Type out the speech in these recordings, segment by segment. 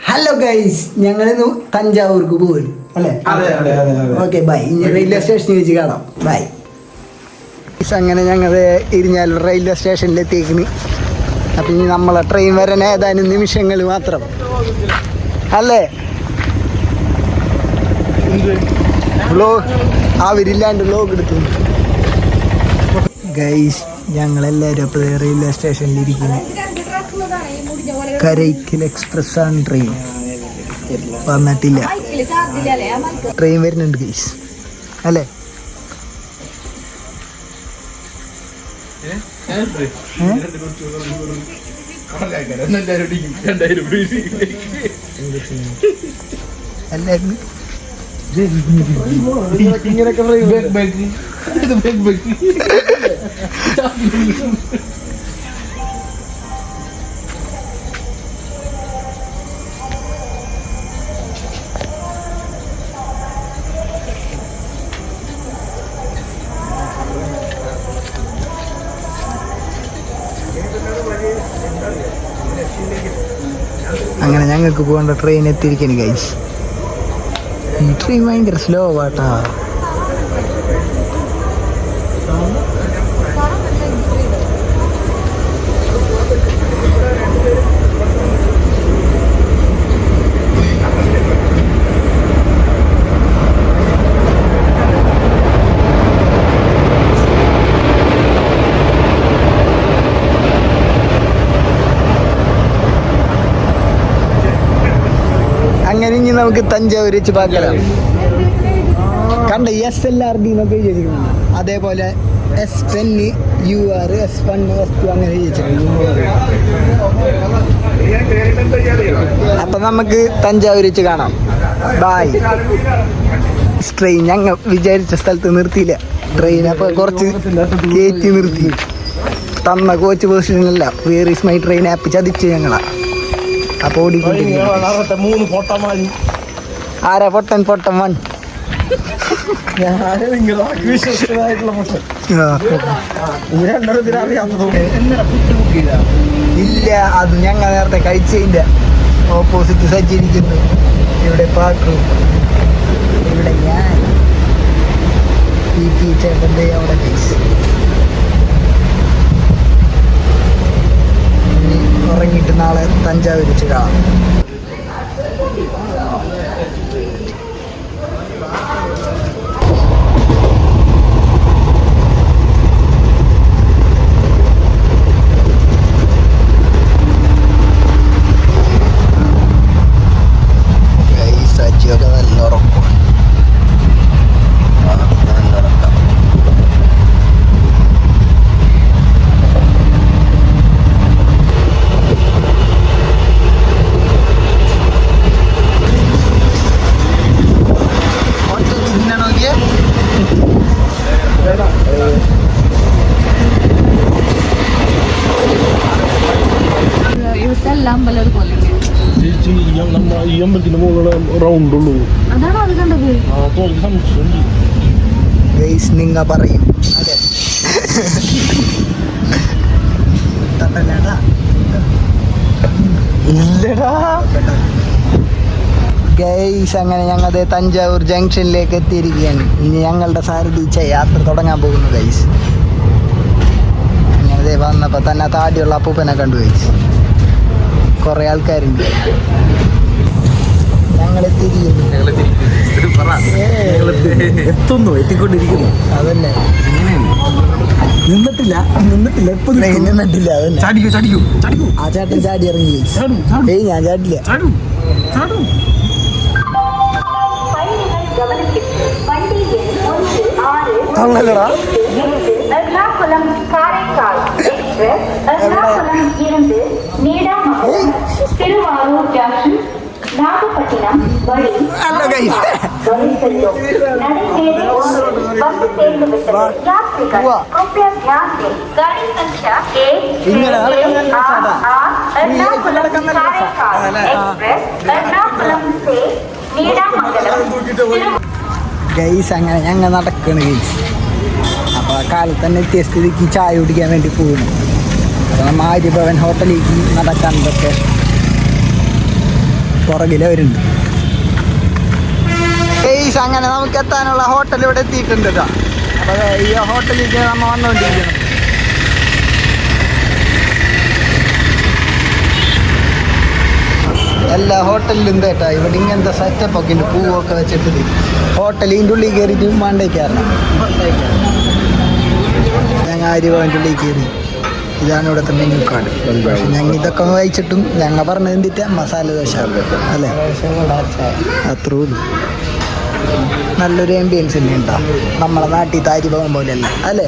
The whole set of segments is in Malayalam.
ഹലോ ഗൈസ്, ഞങ്ങളിന്ന് തഞ്ചാവൂർക്ക് പോകും അല്ലേ? Okay bye. ഇനി റെയിൽവേ സ്റ്റേഷനിൽ വെച്ച് കാണാം. ബൈ. അങ്ങനെ ഞങ്ങൾ ഇരിഞ്ഞാലൂർ റെയിൽവേ സ്റ്റേഷനിലെത്തിയിരിക്കുന്നു. അപ്പം ഇനി നമ്മളെ ട്രെയിൻ വരാൻ ഏതാനും നിമിഷങ്ങൾ മാത്രം അല്ലേ? വ്ലോഗ് അവരില്ലാണ്ട് വ്ലോഗ് എടുത്തു. ഗൈസ്, ഞങ്ങളെല്ലാവരും അപ്പോൾ റെയിൽവേ സ്റ്റേഷനിലിരിക്കുന്നു. കരൈക്കൽ എക്സ്പ്രസ് ആണ് ട്രെയിൻ. വന്നിട്ടില്ല, ട്രെയിൻ വരുന്നുണ്ട് ഗൈസ് അല്ലേ? എല്ലാരും അങ്ങനെ ഞങ്ങൾക്ക് പോകേണ്ട ട്രെയിൻ എത്തിയിരിക്കുന്നു ഗൈസ്. ഈ ട്രെയിൻ ഭയങ്കര സ്ലോ ആട്ടാ. അങ്ങനെ ഇനി നമുക്ക് തഞ്ചാവൂർ വെച്ച് പാക്കലാം. കണ്ട SLRD എന്നൊക്കെ ചോദിക്കുന്നു. അതേപോലെ S10 UR S1 S2 അങ്ങനെ ചോദിച്ചിട്ടുണ്ട്. അപ്പം നമുക്ക് തഞ്ചാവൂർ വെച്ച് കാണാം. ബായ്. ട്രെയിൻ ഞങ്ങൾ വിചാരിച്ച സ്ഥലത്ത് നിർത്തിയില്ല ട്രെയിൻ. അപ്പോൾ കുറച്ച് കയറ്റി നിർത്തി. തന്ന കോച്ച് പൊസിഷനല്ല, where is my train app ചതിച്ച് ഞങ്ങളാ. അപ്പോൾ ആരാ പൊട്ടൻ? പൊട്ടൻ വൺ. ഇല്ല, അത് ഞങ്ങൾ നേരത്തെ കഴിച്ചില്ല. ഓപ്പോസിറ്റ് സജ്ജീകരിക്കുന്നു. ഇവിടെ പാട്ടു, ഇവിടെ ഞാൻ ചേട്ടൻ്റെ അവിടെ കഴിച്ചു. ഉറങ്ങിയിട്ട് നാളെ തഞ്ചാവൂർ വെച്ച് കാണാം. സജ്ജിയൊക്കെ നല്ല ഉറപ്പാണ്. ഈ അമ്പലത്തിന്റെ മുകളിൽ റൗണ്ട് ഉള്ളൂ. നിങ്ങ പറയും അതെ. ഗൈസ്, അങ്ങനെ ഞങ്ങൾ തഞ്ചാവൂർ ജംഗ്ഷനിലേക്ക് എത്തിയിരിക്കുകയാണ്. ഇനി ഞങ്ങളുടെ സാരഥിച്ച യാത്ര തുടങ്ങാൻ പോകുന്നു ഗൈസ്. ഞങ്ങളത് വന്നപ്പോൾ തന്നെ താടിയുള്ള അപ്പൂപ്പനെ കണ്ടു ഗൈസ്. കുറേ ആൾക്കാരുണ്ട്. എത്തിക്കൊണ്ടിരിക്കുന്നു. അതന്നെ, നിന്നിട്ടില്ല. അതന്നെ. ആ ചേട്ടൻ ചാടി ഇറങ്ങി. ഞാൻ ചാടില്ല. അങ്ങനടാ ഗൈസ്. അങ്ങനെ ഞങ്ങൾ നടക്കണ ഗൈസ്. അപ്പോൾ ആ കാലത്ത് തന്നെ എത്തിയ സ്ഥിതിക്ക് ചായ കുടിക്കാൻ വേണ്ടി പോകുന്നു. അപ്പോൾ നമ്മൾ ആര്യഭവൻ ഹോട്ടലിലേക്ക് നടക്കാൻ ലൊക്കേഷൻ. പുറകിൽ അവരുണ്ട്. അങ്ങനെ നമുക്ക് എത്താനുള്ള ഹോട്ടൽ ഇവിടെ എത്തിയിട്ടുണ്ട് കേട്ടോ. അപ്പോൾ ഈ ഹോട്ടലിലേക്ക് നമ്മൾ വന്നുകൊണ്ടിരിക്കണം. എല്ലാ ഹോട്ടലിലും കേട്ടോ ഇവിടെ ഇങ്ങനത്തെ സെറ്റപ്പ് ഒക്കെ ഉണ്ട്, പൂവൊക്കെ വെച്ചിട്ട്. ഹോട്ടലിൻ്റെ ഉള്ളിൽ കയറിയിട്ട് മണ്ടയ്ക്കാരണം. ഞങ്ങൾ അരിവാൻ്റെ ഉള്ളിൽ കയറി. ഇതാണ് ഇവിടുത്തെ മെനു കാർഡ്. പക്ഷെ ഞങ്ങൾ ഇതൊക്കെ വായിച്ചിട്ടും ഞങ്ങൾ പറഞ്ഞത് എന്തിട്ടാ മസാല ദോശ അല്ലേ, അത്രേ ഉള്ളൂ. നല്ലൊരു ആംബിയൻസ് തന്നെ ഉണ്ടോ, നമ്മളെ നാട്ടിൽ താരി പോകും പോലെയല്ല അല്ലേ.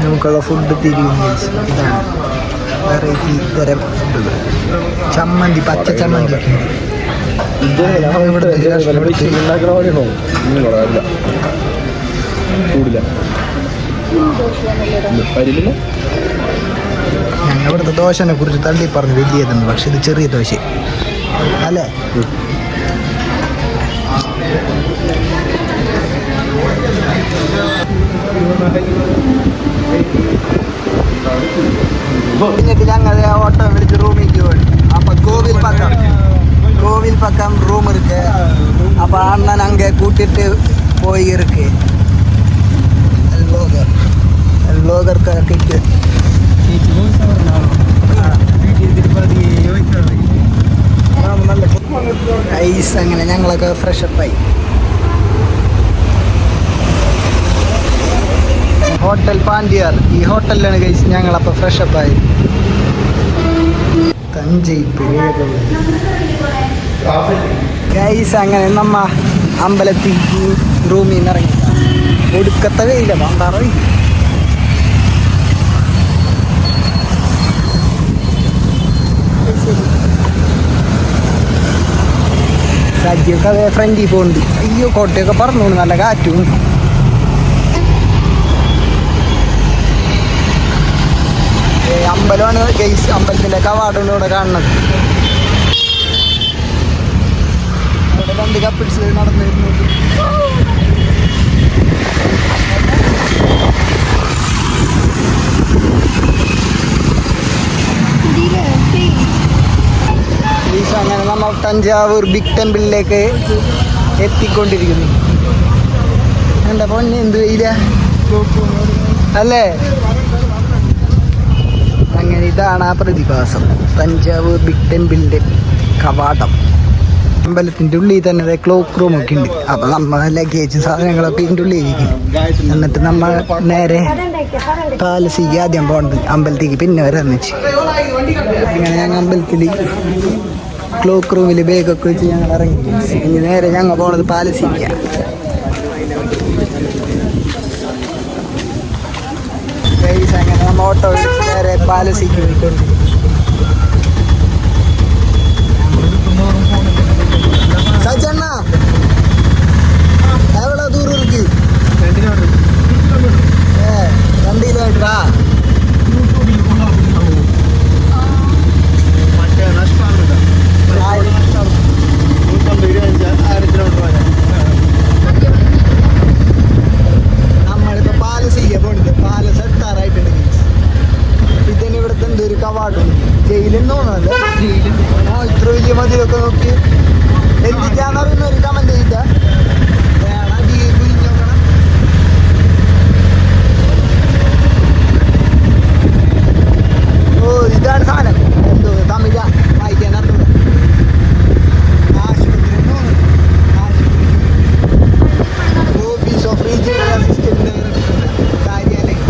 നമുക്കുള്ള ഫുഡ് തിരിയുന്ന ഇതാണ് വെറൈറ്റി തരം ഫുഡ്. ചമ്മന്തി, പച്ച ചമ്മന്തി ഒക്കെ ഞങ്ങൾ ഇവിടുത്തെ ദോശനെ കുറിച്ച് തള്ളി പറഞ്ഞു വലിയതെന്ന്. പക്ഷെ ഇത് ചെറിയ ദോശ അല്ലേ. എന്നിട്ട് ഞങ്ങൾ ഓട്ടോ വിളിച്ച് റൂമിലേക്ക് പോയി. അപ്പൊ கோவில் பக்கம் ரூம் இருக்கு. அப்போ அண்ணன் அங்கே கூட்டிட்டு போயிருக்கு. லோகர் கிட்ட ഐസ്. അങ്ങനെ ഞങ്ങളൊക്കെ ഫ്രഷപ്പായി. ഹോട്ടൽ പാണ്ഡ്യാർ, ഈ ഹോട്ടലിലാണ് കഴിച്ച് ഞങ്ങളപ്പോൾ ഫ്രഷപ്പായി. തഞ്ചൈ ഗൈസ്. അങ്ങനെ നമ്മ അമ്പലത്തിൽ റൂമിൽ നിന്ന് ഇറങ്ങി. ഒടുക്കത്തെ വെയില പണ്ടാറോ. സജ്ജൊക്കെ അതേ ഫ്രണ്ടിൽ പോകുന്നുണ്ട്. അയ്യോ കോട്ടയൊക്കെ പറഞ്ഞു, നല്ല കാറ്റും. അമ്പലമാണ് ഗൈസ്. അമ്പലത്തിൻ്റെ കവാടമാണ് ഇവിടെ കാണുന്നത്. ഇവിടെ രണ്ട് കപ്പിൾസ് നടന്നു വരുന്നുണ്ട്. അങ്ങനെ നമ്മൾ തഞ്ചാവൂർ ബിഗ് ടെമ്പിളിലേക്ക് എത്തിക്കൊണ്ടിരിക്കുന്നു. എന്താ പൊന്നെ, എന്ത് വെയില അല്ലേ. അങ്ങനെ ഇതാണ് ആ പ്രതിഭാസം, തഞ്ചാവൂർ ബിഗ് ടെമ്പിളിൻ്റെ കവാടം. അമ്പലത്തിൻ്റെ ഉള്ളിൽ തന്നെ ക്ലോക്ക് റൂം ഒക്കെ ഉണ്ട്. അപ്പം നമ്മൾ ലഗേജ് സാധനങ്ങളൊക്കെ ഇതിൻ്റെ ഉള്ളിലിരിക്കും. എന്നിട്ട് നമ്മൾ നേരെ പാലസിക്ക് ആദ്യം പോകേണ്ടത്, അമ്പലത്തേക്ക് പിന്നെ വരാമെന്ന് വെച്ച്. അങ്ങനെ ഞങ്ങൾ അമ്പലത്തിൽ ക്ലോക്ക് റൂമിൽ ബാഗൊക്കെ വെച്ച് ഞങ്ങൾ ഇറങ്ങി. ഇനി നേരെ ഞങ്ങൾ പോണത് പാലസിക്കാണ്. അങ്ങനെ നമ്മൾ ഓട്ടോ വിളിച്ച് നേരെ പാലസിക്ക് പോയിക്കൊണ്ട്. സജണ്ണ എവിടെ ദൂരം ഇருக்கு? 2 കിലോമീറ്ററാ? നമ്മളിപ്പോ പാലസിക്ക പോണിത്. പാലസ് എത്താറായിട്ടുണ്ട്. ഇതിന് ഇവിടുത്തെ എന്തൊരു കവാടം, ജയിലെന്ന് തോന്നുന്നല്ലേ. ഇത്ര വലിയ മതിലൊക്കെ നോക്കി എന്തിട്ടാന്നറിയുന്ന ഒരു കമന്റ് ചെയ്തിട്ടാ. ഓ ഇതാണ് സാധനം. എന്തോ തമിഴ വായിക്കാൻ അറിഞ്ഞു. ഓഫീസ് ഓഫ് റീജിയണൽ അസിസ്റ്റന്റ് കാര്യാലയം.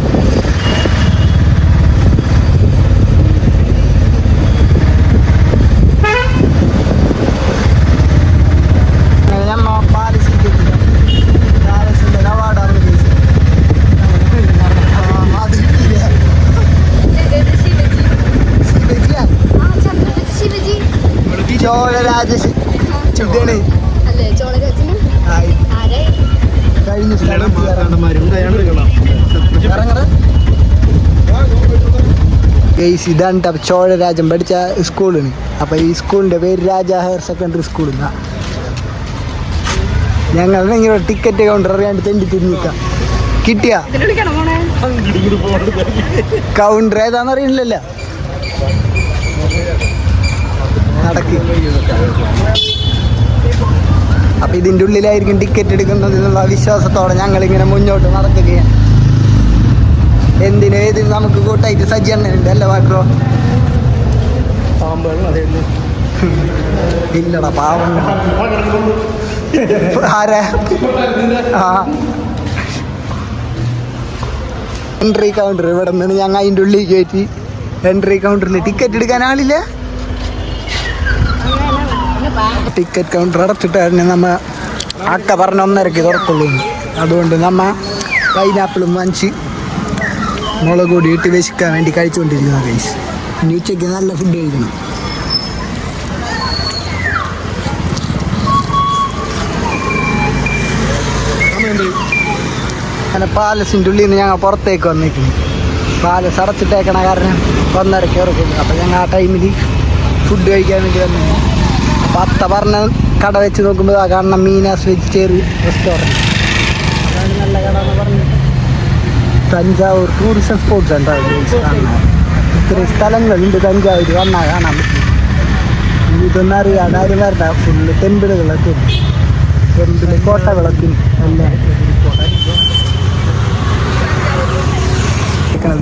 ഇതാണ് ചോഴരാജൻ പഠിച്ച സ്കൂളാണ്. അപ്പോൾ ഈ സ്കൂളിൻ്റെ പേര് രാജ ഹയർ സെക്കൻഡറി സ്കൂൾ എന്നാ. ഞങ്ങൾ ഇങ്ങനെ ടിക്കറ്റ് കൗണ്ടർ അറിയാണ്ട് തെണ്ടി തിരിഞ്ഞിക്കാം. കിട്ടിയ കൗണ്ടർ ഏതാന്ന് അറിയില്ലല്ലോ. നടക്ക്. അപ്പം ഇതിൻ്റെ ഉള്ളിലായിരിക്കും ടിക്കറ്റ് എടുക്കുന്നത് എന്നുള്ള വിശ്വാസത്തോടെ ഞങ്ങളിങ്ങനെ മുന്നോട്ട് നടക്കുകയാണ്. എന്തിനും ഏതിനും നമുക്ക് കൂട്ടായിട്ട് സജ്ജീകരണമുണ്ട് അല്ലേ വാട്ടോ? ഇല്ലടാ പാവം. ആരാ? ആ എൻട്രി കൗണ്ടർ ഇവിടെ നിന്ന് ഞങ്ങൾ അതിൻ്റെ ഉള്ളിൽ കയറ്റി. എൻട്രി കൗണ്ടറിൽ ടിക്കറ്റ് എടുക്കാൻ ആളില്ല. ടിക്കറ്റ് കൗണ്ടർ അടച്ചിട്ടായിരുന്നു നമ്മ അക്ക പറഞ്ഞ 1:30 തുറക്കുള്ളൂ. അതുകൊണ്ട് നമ്മ പൈനാപ്പിളും വാങ്ങിച്ച് മുളക് പൊടി ഇട്ട് വെച്ചിക്കാൻ വേണ്ടി കഴിച്ചുകൊണ്ടിരിക്കുന്ന ഗൈസ്. ഇനി ഉച്ചയ്ക്ക് നല്ല ഫുഡ് കഴിക്കണം. അങ്ങനെ പാലസിൻ്റെ ഉള്ളിൽ നിന്ന് ഞങ്ങൾ പുറത്തേക്ക് വന്നിരിക്കുന്നു. പാലസ് അടച്ചിട്ടേക്കണ കാരണം 1:30 തുറക്കുന്നു. അപ്പം ഞങ്ങൾ ആ ടൈമിൽ ഫുഡ് കഴിക്കാൻ വേണ്ടി വന്നു. അപ്പം അത്ത പറഞ്ഞ കട വെച്ച് നോക്കുമ്പോൾ ആ കാണുന്ന മീനാസ് വെജിറ്റേറിയൻ റെസ്റ്റോറൻറ്റ്. അതാണ് നല്ല കട എന്ന് പറഞ്ഞു. തഞ്ചാവൂർ ടൂറിസം സ്പോട്ട് സെൻ്റർ കാണാൻ ഇത്രയും സ്ഥലങ്ങളുണ്ട് തഞ്ചാവൂർ വന്നാൽ കാണാൻ പറ്റും. ഇതൊന്നും അറിയാതെ ആരും വരണ്ട. ഫുള്ള് ടെമ്പിളുകളൊക്കെ ടെമ്പിൾ കോട്ടകളൊക്കെ എല്ലാം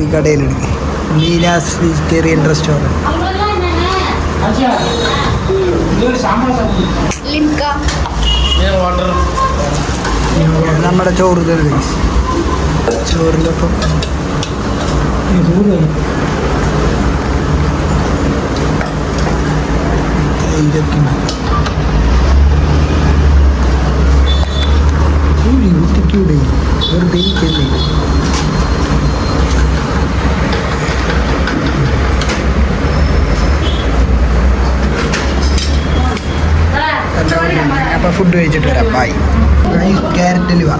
ഈ കടയിലുണ്ട്. മീനാസ് വെജിറ്റേറിയൻ റെസ്റ്റോറൻറ്റ്. നമ്മുടെ ചോറ് തരുന്നത് ചോറിലപ്പം ൂടെ വെറുതെ ഇരിക്കല്ലേ. അപ്പം ഫുഡ് കഴിച്ചിട്ട് വരാം. ബായ്. ക്യാരറ്റ് ഹലുവ.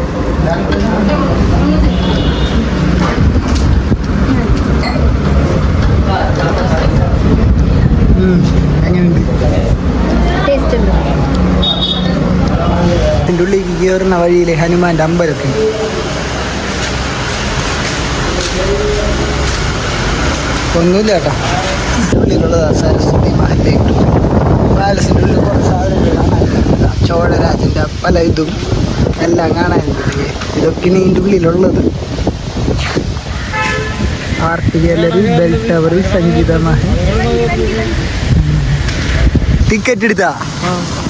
എങ്ങനെയുണ്ട്? ഇതിൻ്റെ ഉള്ളിലേക്ക് കയറുന്ന വഴിയിൽ ഹനുമാൻ്റെ അമ്പലമൊക്കെ ഉണ്ട്. ഒന്നുമില്ല കേട്ടോ. ഉള്ളിലുള്ളതാണ് സരസ്വതി മഹൽ. പാലസിൻ്റെ ഉള്ളിൽ കുറച്ച് സാധനങ്ങൾ കാണാനുണ്ട്. ചോഴരാജൻ്റെ പല ഇതും എല്ലാം കാണാനുണ്ട്. ഇതൊക്കെ ഇതിൻ്റെ ഉള്ളിലുള്ളത്. ആർട്ട് ഗാലറി, ബെൽ ടവർ, സംഗീത മഹൽ. ടിക്കറ്റ് എടുത്താ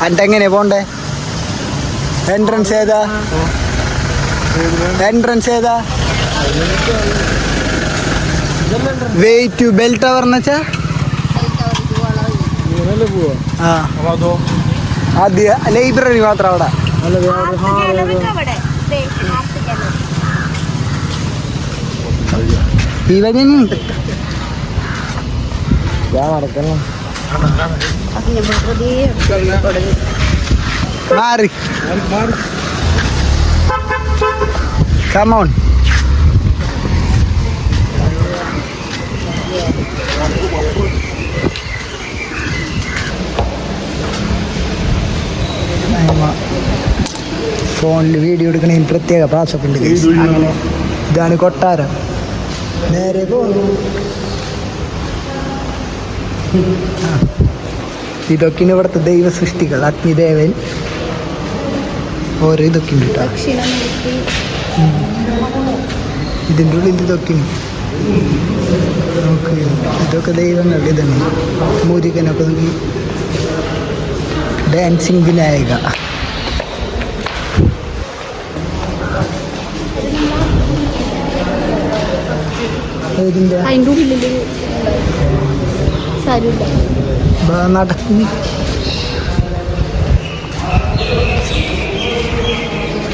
എൻ്റെ എങ്ങനെ പോണ്ടേ? എൻട്രൻസ് ഏതാ? എൻട്രൻസ് ഏതാ? വേ ടു ബെൽ ടവർ എന്ന് വെച്ചാ ആദ്യ ലൈബ്രറി മാത്രം അവിടെ. ഇവനുണ്ട് മാറി. കമോൺ. ഫോണിൽ വീഡിയോ എടുക്കണതിന് പ്രത്യേക പാസൊക്കെ ഉണ്ട്. അങ്ങനെ ഇതാണ് കൊട്ടാരം. നേരെ പോകുന്നു. ഇതൊക്കെ ഇവിടുത്തെ ദൈവ സൃഷ്ടികൾ. അഗ്നിദേവൻ ഓരോ ഇതൊക്കെ ഉണ്ട് കേട്ടോ. ഇതിൻ്റെ ഉള്ളിൽ ഇതൊക്കെ നോക്ക്. ഇതൊക്കെ ദൈവങ്ങൾ. ഇതാണ് മുരുകനൊക്കെ നോക്കി. ഡാൻസിങ് വിനായക. നടക്കുന്നു.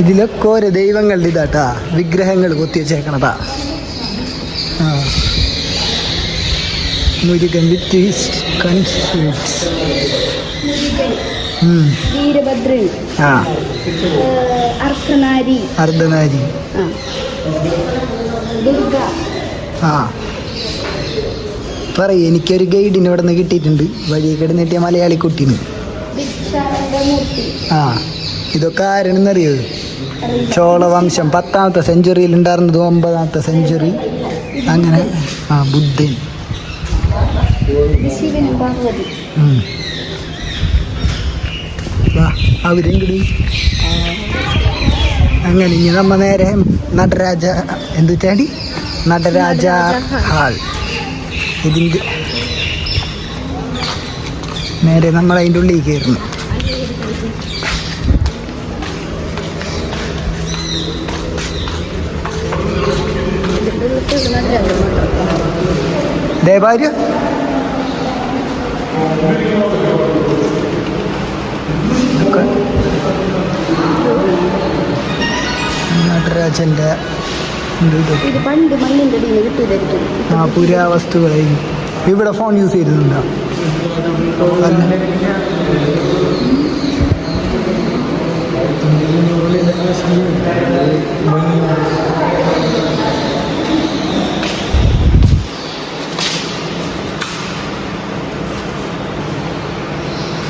ഇതിലൊക്കെ ഓരോ ദൈവങ്ങളുടെ ഇതാട്ടാ വിഗ്രഹങ്ങൾ കൊത്തിവെച്ചേക്കണതാ. മുരുകൻ വിത്ത് കൺസ്ട്രക്ട്സ്. വീരഭദ്രൻ, അർദ്ധനാരി, ദുർഗ. പറയ്. എനിക്കൊരു ഗൈഡിന് ഇവിടെ നിന്ന് കിട്ടിയിട്ടുണ്ട്. വഴി കിടന്നിട്ടിയ മലയാളി കുട്ടീന്. ഇതൊക്കെ ആരാണെന്നറിയോ? ചോളവംശം 10ാമത്തെ സെഞ്ചുറിയിൽ ഉണ്ടായിരുന്നത് 9ാമത്തെ സെഞ്ചുറി. അങ്ങനെ ബുദ്ധൻ. അവരെങ്കിലും അങ്ങനെ ഇനി നമ്മ നേരെ നടരാജ എന്തുച്ചാടി നടരാജ ഹാൾ ഇതിൻ്റെ നേരെ നമ്മൾ അതിൻ്റെ ഉള്ളിൽ കയറുന്നു. ദേവാര്യ നടരാജൻ്റെ പുരാവസ്തുക്കളായി ഇവിടെ ഫോൺ യൂസ് ചെയ്തിട്ടുണ്ടോ?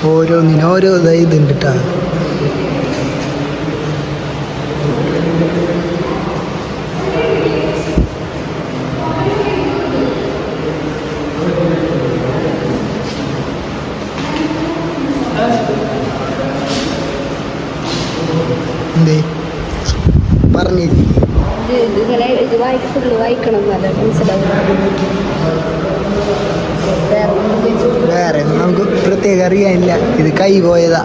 ഓരോന്നിനും ഓരോ ഇതുണ്ട് കേട്ടോ. എന്തേ പറഞ്ഞു വേറെ നമുക്ക് പ്രത്യേകം അറിയാനില്ല. ഇത് കൈ പോയതാ.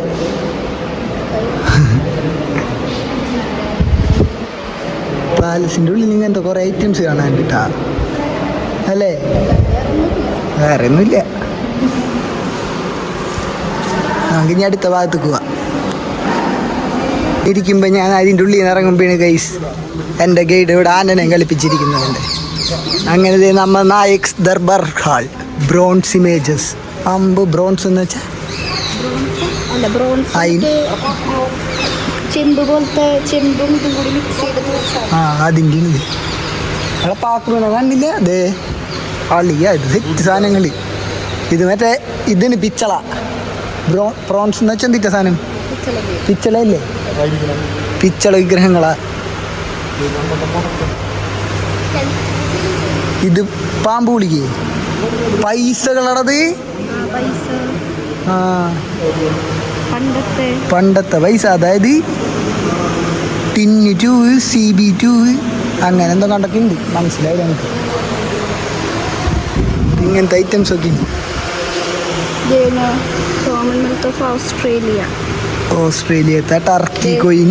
പാലസിൻ്റെ ഉള്ളിൽ ഇങ്ങനത്തെ കുറേ ഐറ്റംസ് കാണാൻ കിട്ടാ അല്ലേ? വേറെ ഒന്നുമില്ല. നമുക്ക് ഇനി അടുത്ത ഭാഗത്തേക്ക് പോവാം. ഇരിക്കുമ്പോൾ ഞാൻ അതിൻ്റെ ഉള്ളിൽ നിന്ന് ഇറങ്ങുമ്പോഴാണ് ഗൈസ് എൻ്റെ ഗൈഡ് ഇവിടെ ആനനെ കളിപ്പിച്ചിരിക്കുന്നുണ്ട്. അങ്ങനെ നമ്മ Nayak Darbar hall bronze images. Bronze എന്ന് വെച്ചാൽ അതിൻ്റെ അവിടെ പാക്കുന്ന കണ്ടില്ല. അതെ അളിയ ഇത് സെറ്റ് സാധനങ്ങൾ. ഇത് മറ്റേ ഇതിന് പിച്ചള പ്രോൺസ് എന്ന് വെച്ചാൽ എന്തിട്ട സാധനം? പിച്ചളല്ലേ? പിച്ചള വിഗ്രഹങ്ങളാ. ഇത് പാമ്പ് വിളിക്കേ പൈസകളടത്. ആ പണ്ടത്തെ പൈസ, അതായത് ടിന്ന് 2 CB2 അങ്ങനെ എന്തോ കണ്ടൊക്കെ ഉണ്ട്. മനസ്സിലായില്ല നമുക്ക്. ഇങ്ങനത്തെ ഐറ്റംസ് ഒക്കെ ഉണ്ട്. ഓസ്ട്രേലിയത്തെ ടർക്കി കോയിൻ,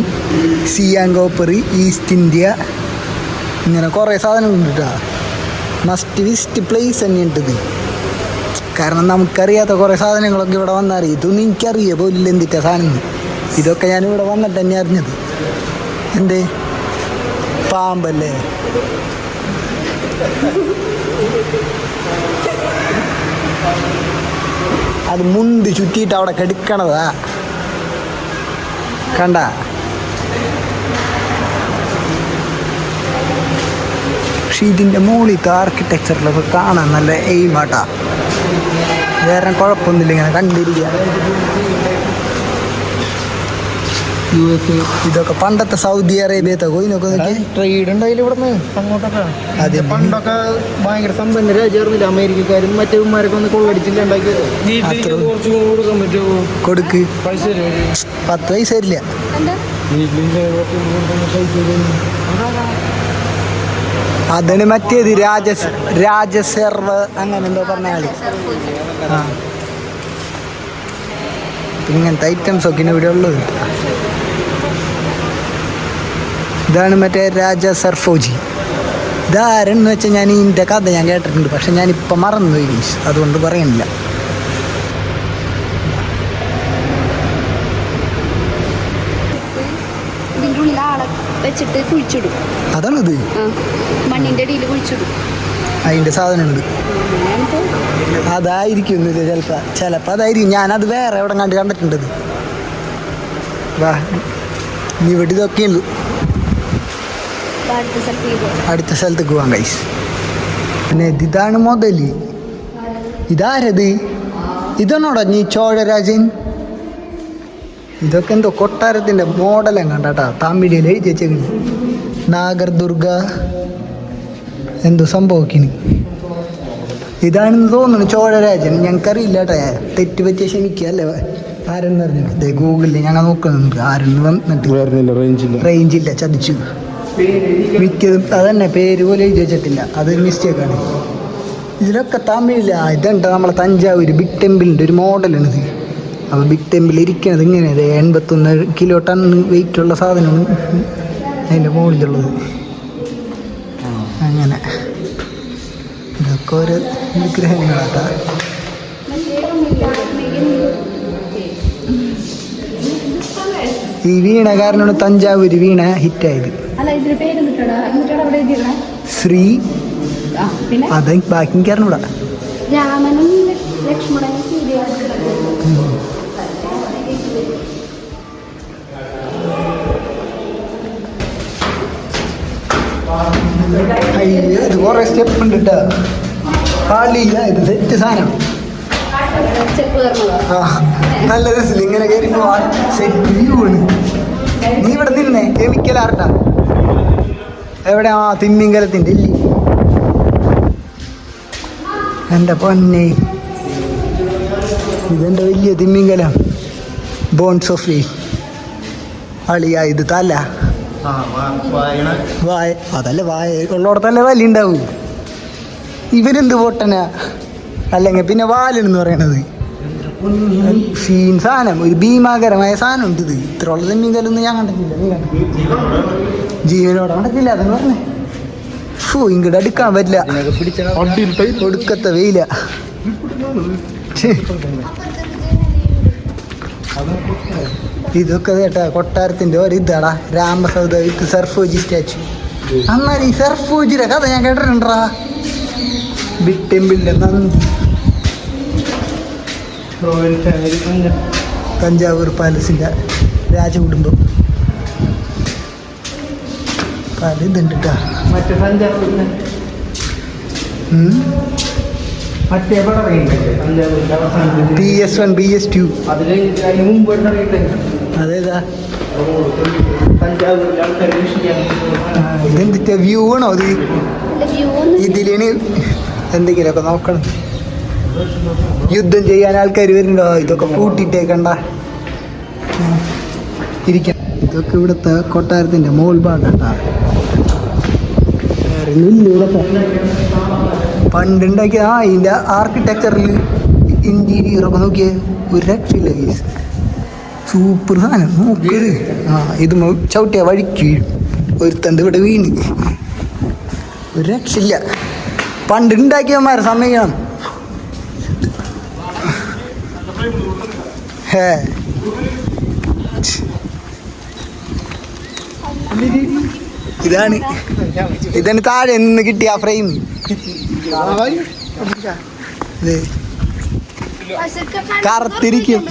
സിയാങ് കോപ്പർ, ഈസ്റ്റ് ഇന്ത്യ, ഇങ്ങനെ കുറേ സാധനങ്ങളുണ്ട് കേട്ടോ. മസ്റ്റ് വിസിറ്റ് പ്ലേസ് തന്നെയുണ്ട് ഇത്. കാരണം നമുക്കറിയാത്ത കുറേ സാധനങ്ങളൊക്കെ ഇവിടെ വന്നറിയും. ഇതൊന്നും എനിക്കറിയാം പോലില്ല എന്തിട്ടാ സാധനം. ഇതൊക്കെ ഞാനിവിടെ വന്നിട്ട് തന്നെ അറിഞ്ഞത്. എന്തേ പാമ്പല്ലേ? അത് മുണ്ട് ചുറ്റിയിട്ട് അവിടെ കെടുക്കണതാ കണ്ട. പക്ഷെ ഇതിൻ്റെ മുകളിലത്തെ ആർക്കിടെക്ചറിലൊക്കെ കാണാൻ നല്ല എയിമാട്ടാ. വേറെ കുഴപ്പമൊന്നുമില്ല, ഇങ്ങനെ കണ്ടിരിക്കുക. US ഇതൊക്കെ പണ്ടത്തെ സൗദി അറേബ്യത്തെ കോയിനൊക്കെ നോക്കി ട്രേഡ് ഉണ്ടായില്ല ഇവിടെ അങ്ങോട്ടൊക്കെ. അതെ, പണ്ടൊക്കെ ഭയങ്കര സമ്പന്ന രാജ്യമായിരുന്നില്ല. അമേരിക്കക്കാരും മറ്റേമാരൊക്കെ ഒന്ന് കൊള്ളടിച്ചില്ല ഉണ്ടാക്കിയത്. കൊടുക്ക് 10 പൈസ തരില്ല. അതിന് മറ്റേത് രാജസെർവ് അങ്ങനെ എന്തോ പറഞ്ഞാൽ. ആ ഇങ്ങനത്തെ ഐറ്റംസ് ഒക്കെ ഇവിടെ ഉള്ളത്. ഇതാണ് മറ്റേ രാജ സർഫോജി. ഇതാരെന്ന് വെച്ചാൽ ഞാൻ ഇതിൻ്റെ കഥ ഞാൻ കേട്ടിട്ടുണ്ട്, പക്ഷെ ഞാനിപ്പം മറന്നുപോയി മീൻസ്, അതുകൊണ്ട് പറയുന്നില്ല. വെച്ചിട്ട് കുഴിച്ചിടും. അതാണത് മണ്ണിന്റെ അടിയിൽ കുഴിച്ചിടും. അതിൻ്റെ സാധനമുണ്ട്. അതായിരിക്കും ചിലപ്പോൾ അതായിരിക്കും. ഞാനത് വേറെ എവിടെ കണ്ടിട്ടുണ്ടത്. വാ ഇനി ഇവിടെ ഇതൊക്കെ ഉള്ളൂ. അടുത്ത സ്ഥലത്തേക്ക് പോവാം ഗൈസ്. പിന്നെ ഇതാണ് മുതല്. ഇതാരത്? ഇതാണോടാ നീ ചോഴരാജൻ? ഇതൊക്കെ എന്തോ കൊട്ടാരത്തിൻ്റെ മോഡലും കണ്ടാട്ടാ. തമിഴിൽ എഴുതി വെച്ചേക്കണ് നാഗർദുർഗ എന്തോ സംഭവിക്കുന്നു. ഇതാണെന്ന് തോന്നുന്നു ചോഴരാജൻ. ഞങ്ങൾക്കറിയില്ല കേട്ടോ, തെറ്റ് പറ്റിയ ക്ഷമിക്കുക അല്ലേ. ആരെന്ന് പറഞ്ഞു ഗൂഗിളിൽ ഞങ്ങൾ നോക്കുന്നുണ്ട് ആരെന്ന് വന്നിട്ട് വരുന്നില്ല, റേഞ്ചില്ല. റേഞ്ചില്ല, ചതിച്ചു. മിക്കതും അതന്നെ പേര് പോലെ എഴുതി വെച്ചിട്ടില്ല, അതൊരു മിസ്റ്റേക്കാണ്. ഇതിലൊക്കെ തമിഴില്ല. ഇതുണ്ട് നമ്മളെ തഞ്ചാവൂർ ബിഗ് ടെമ്പിളിൻ്റെ ഒരു മോഡലാണിത്. അപ്പോൾ ബിഗ് ടെമ്പിൾ ഇരിക്കുന്നത് ഇങ്ങനെ 81 കിലോ ടൺ വെയിറ്റുള്ള സാധനമാണ് അതിൻ്റെ മുകളിലുള്ളത്. അങ്ങനെ ഇതൊക്കെ ഒരു വിഗ്രഹങ്ങളാട്ടാ. ഈ വീണ കാരണമാണ് തഞ്ചാവൂർ വീണ ഹിറ്റായത്. ശ്രീ അത് ബാക്കി കാരണൂടാ. രാമനും ലക്ഷ്മണനും അയ്യോ ഇത് കുറെ സ്റ്റെപ്പ് ഉണ്ട് കേട്ടോ. പാളിയില്ല, ഇത് സെറ്റ് സാധനം. ആ നല്ല രസമില്ല ഇങ്ങനെ കയറിപ്പോ സെറ്റ് വ്യൂ ആണ്. നീ ഇവിടെ നിന്നേ കെമിക്കൽ ആർട്ടാ എവിടെ? ആ തിമ്മിങ്കലത്തിൻ്റെ ഇല്ലേ എൻ്റെ പൊന്നെ, ഇതെൻ്റെ വലിയ തിമ്മിങ്കലം. ബോൺസ് ഓഫ് ലീ അളിയാ. ഇത് തല വായ, അതല്ല വായ ഉള്ളോടത്തല്ലേ തല ഉണ്ടാവും. ഇവരെന്ത് പൊട്ടനാ? അല്ലെങ്കിൽ പിന്നെ വാലെന്ന് പറയണത് സീൻ സാധനം, ഒരു ഭീമാകരമായ സാധനം ഉണ്ട്. ഇത് ഇത്ര ഉള്ള തിമ്മിങ്കലൊന്നും ഞാൻ കണ്ടിട്ടില്ല. നീ കണ്ടിട്ടില്ല? ജീവനോടെ കണ്ടിട്ടില്ല അതെന്ന് പറഞ്ഞേ. ഇങ്ങോട്ട് അടുക്കാൻ പറ്റില്ല, ഒടുക്കത്തെ വെയില. ഇതൊക്കെ കേട്ടാ കൊട്ടാരത്തിന്റെ ഒരു ഇതാടാ, രാമസൗധ വിത്ത് സർഫോജി സ്റ്റാച്ചു. അന്നാലും ഈ സർഫോജിയുടെ കഥ ഞാൻ കേട്ടിട്ടുണ്ടാ. ബിഗ് ടെമ്പിളിന്റെ നന്ദി, തഞ്ചാവൂർ പാലസിന്റെ രാജകുടുംബം പല ഇതുണ്ട് കേട്ടാ. മറ്റേ തഞ്ചാവൂരിന് മറ്റേ PS1 PS2 അതിന് മുമ്പ് അതേതാ? തഞ്ചാവൂരിലെ ആൾക്കാർ ഇതെന്തിട്ട് വ്യൂ ആണോ അത്? ഇതിന് എന്തെങ്കിലുമൊക്കെ നോക്കണം. യുദ്ധം ചെയ്യാൻ ആൾക്കാർ വരുന്നുണ്ടോ? ഇതൊക്കെ പൂട്ടിട്ടേക്കണ്ട ഇരിക്കണം. ഇതൊക്കെ ഇവിടുത്തെ കൊട്ടാരത്തിന്റെ മോൾ ഭാഗത്താ. പണ്ടുണ്ടാക്കിയ ഇതിൻ്റെ ആർക്കിടെക്ചറിൽ ഇൻറ്റീരിയറൊക്കെ നോക്കിയേ ഒരു രക്ഷയില്ല. സൂപ്പർ സാധനം നോക്കത്. ഇത് ചവിട്ടിയ വഴിക്ക് ഒരുത്തണ്ട് ഇവിടെ വീണ് ഒരു രക്ഷയില്ല. പണ്ടുണ്ടാക്കിയവന്മാരെ സമ്മതിക്കണം. ഇതാണ് താഴെ നിന്ന് കിട്ടിയ ആ ഫ്രെയിം. കറുത്തിരിക്കും.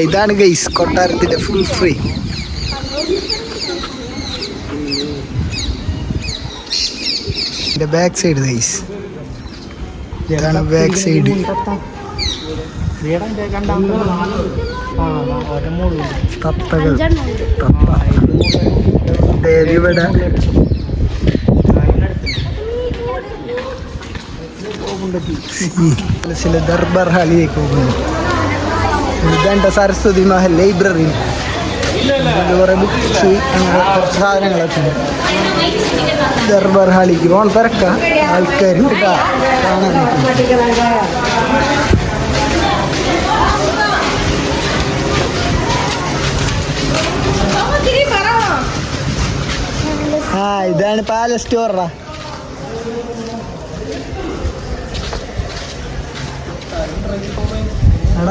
ഇതാണ് ഗൈസ് കൊട്ടാരത്തിന്റെ full frame. Back side guys, ഇതാണ് ബാക്ക് സൈഡ്. തത്തകൾ, തത്ത ഇവിടെ ചില ദർബാർ ഹാളിലേക്ക് പോകുന്നു. ഇതെൻ്റെ സരസ്വതി മഹൽ ലൈബ്രറി. കുറേ ബുക്സ് അങ്ങനെ കുറച്ച് സാധനങ്ങളൊക്കെ ഉണ്ട്. ദർബാർ ഹാളിക്ക് പോകണം, തിരക്കാം ആൾക്കാരും കാണാൻ. ഇതാണ് പാലസ് സ്റ്റോറാ.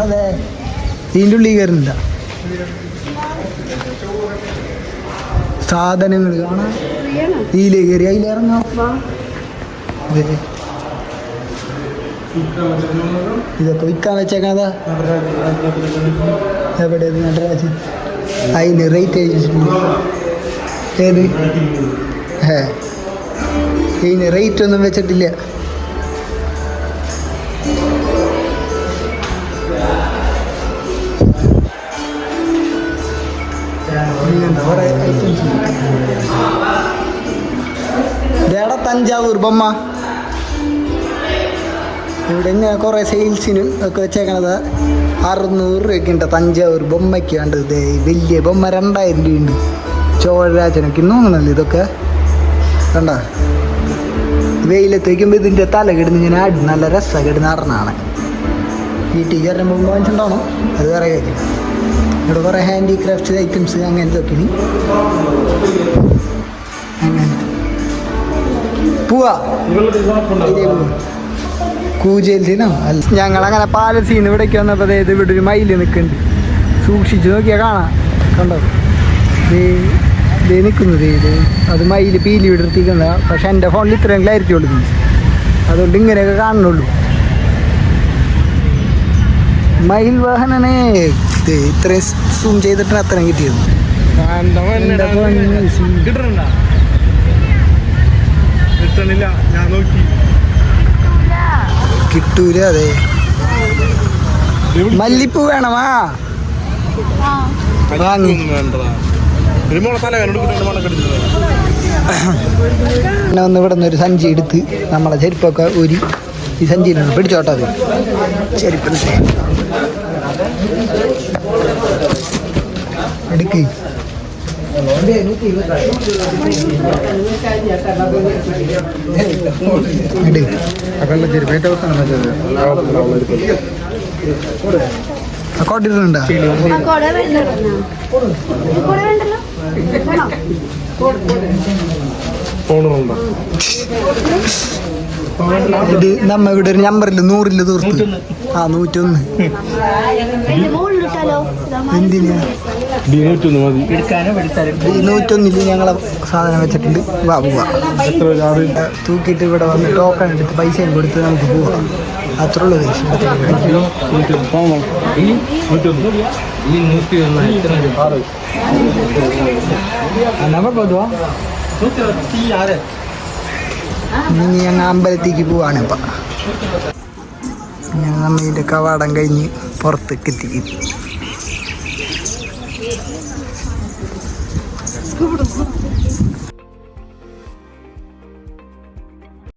അതെ ഇതിൻ്റെ ഉള്ളിൽ കയറുന്നില്ല. സാധനങ്ങൾ കാണാൻ ഇതിലേ കയറി അതിലിറങ്ങാം. ഇതൊക്കെ വിൽക്കാൻ വെച്ചേക്കാതാ. എവിടെ നടരാജ്? അതിന് റേറ്റ് ഏത്? ഇതിന് റേറ്റ് ഒന്നും വെച്ചിട്ടില്ല. ഇതേടാ തഞ്ചാവൂർ ബൊമ്മ. ഇവിടെ ഇങ്ങനെ കുറേ സെയിൽസിനും ഒക്കെ വെച്ചേക്കണത് 600 രൂപയ്ക്കുണ്ട്. തഞ്ചാവൂർ ബൊമ്മയ്ക്ക് ഉണ്ട്. ഇതേ വലിയ ബൊമ്മ 2000 രൂപയുണ്ട്. ചോഴരാജനൊക്കെ തോന്നണല്ലോ ഇതൊക്കെ കണ്ട. വെയിലത്ത് വയ്ക്കുമ്പോൾ ഇതിൻ്റെ തല കിടന്ന് ഇങ്ങനെ ആടും. നല്ല രസമാണ് കിടന്ന് അറിഞ്ഞാണ്. വീട്ടിൽ കയറുമ്പോൾ വാങ്ങിച്ചിട്ടുണ്ടാവണം, അത് വേറെ കാര്യം. ഇവിടെ കുറേ ഹാൻഡിക്രാഫ്റ്റ് ഐറ്റംസ് അങ്ങനത്തെ ഒക്കെ അങ്ങനെ പോവാ കൂജയിലോ അല്ല. ഞങ്ങളങ്ങനെ പാലസീന്ന് ഇവിടേക്ക് വന്നപ്പോൾ ഇത് ഇവിടെ ഒരു മയിൽ നിൽക്കുന്നുണ്ട്. സൂക്ഷിച്ച് നോക്കിയാൽ കാണാം. കണ്ടോ ഇത് നിൽക്കുന്നത്. ഇത് അത് മയിൽ പീലി വിടർത്തിക്കുന്നത്. പക്ഷെ എൻ്റെ ഫോണിൽ ഇത്രയും ക്ലാരിറ്റി ഉള്ളൂ, അതുകൊണ്ട് ഇങ്ങനെയൊക്കെ കാണുന്നുള്ളൂ. മയിൽ വാഹനനെ ഇത്രയും സൂം ചെയ്തിട്ടാണ് അത്രയും കിട്ടിയത്. കിട്ടൂല. അതെ മല്ലിപ്പൂ വേണമാ വാങ്ങി. ഒന്ന് ഇവിടെ നിന്ന് ഒരു സഞ്ചി എടുത്ത് നമ്മളെ ചെരുപ്പൊക്കെ ഊരി ഈ സഞ്ചിയിലാണ് പിടിച്ചോട്ടോ. അത് ചെരുപ്പ് എടുക്ക്. കോട്ടിട്ടുണ്ടോ? ഇത് നമ്മ ഇവിടെ ഒരു നമ്പറിൽ 100 തീർത്ത്. 101. എന്തിനാ 101 ഞങ്ങളെ സാധനം വെച്ചിട്ടുണ്ട്. വാ പോവാ. തൂക്കിയിട്ട് ഇവിടെ വന്ന് ടോക്കൺ എടുത്ത് പൈസയും കൊടുത്ത് നമുക്ക് പോവാം. അത്ര ഉള്ളു പൈസ. ഇനി ഞങ്ങൾ അമ്പലത്തേക്ക് പോവാണ്. ഇപ്പം ഞങ്ങൾ നമ്മളുടെ കവാടം കഴിഞ്ഞ് പുറത്തേക്ക് എത്തി.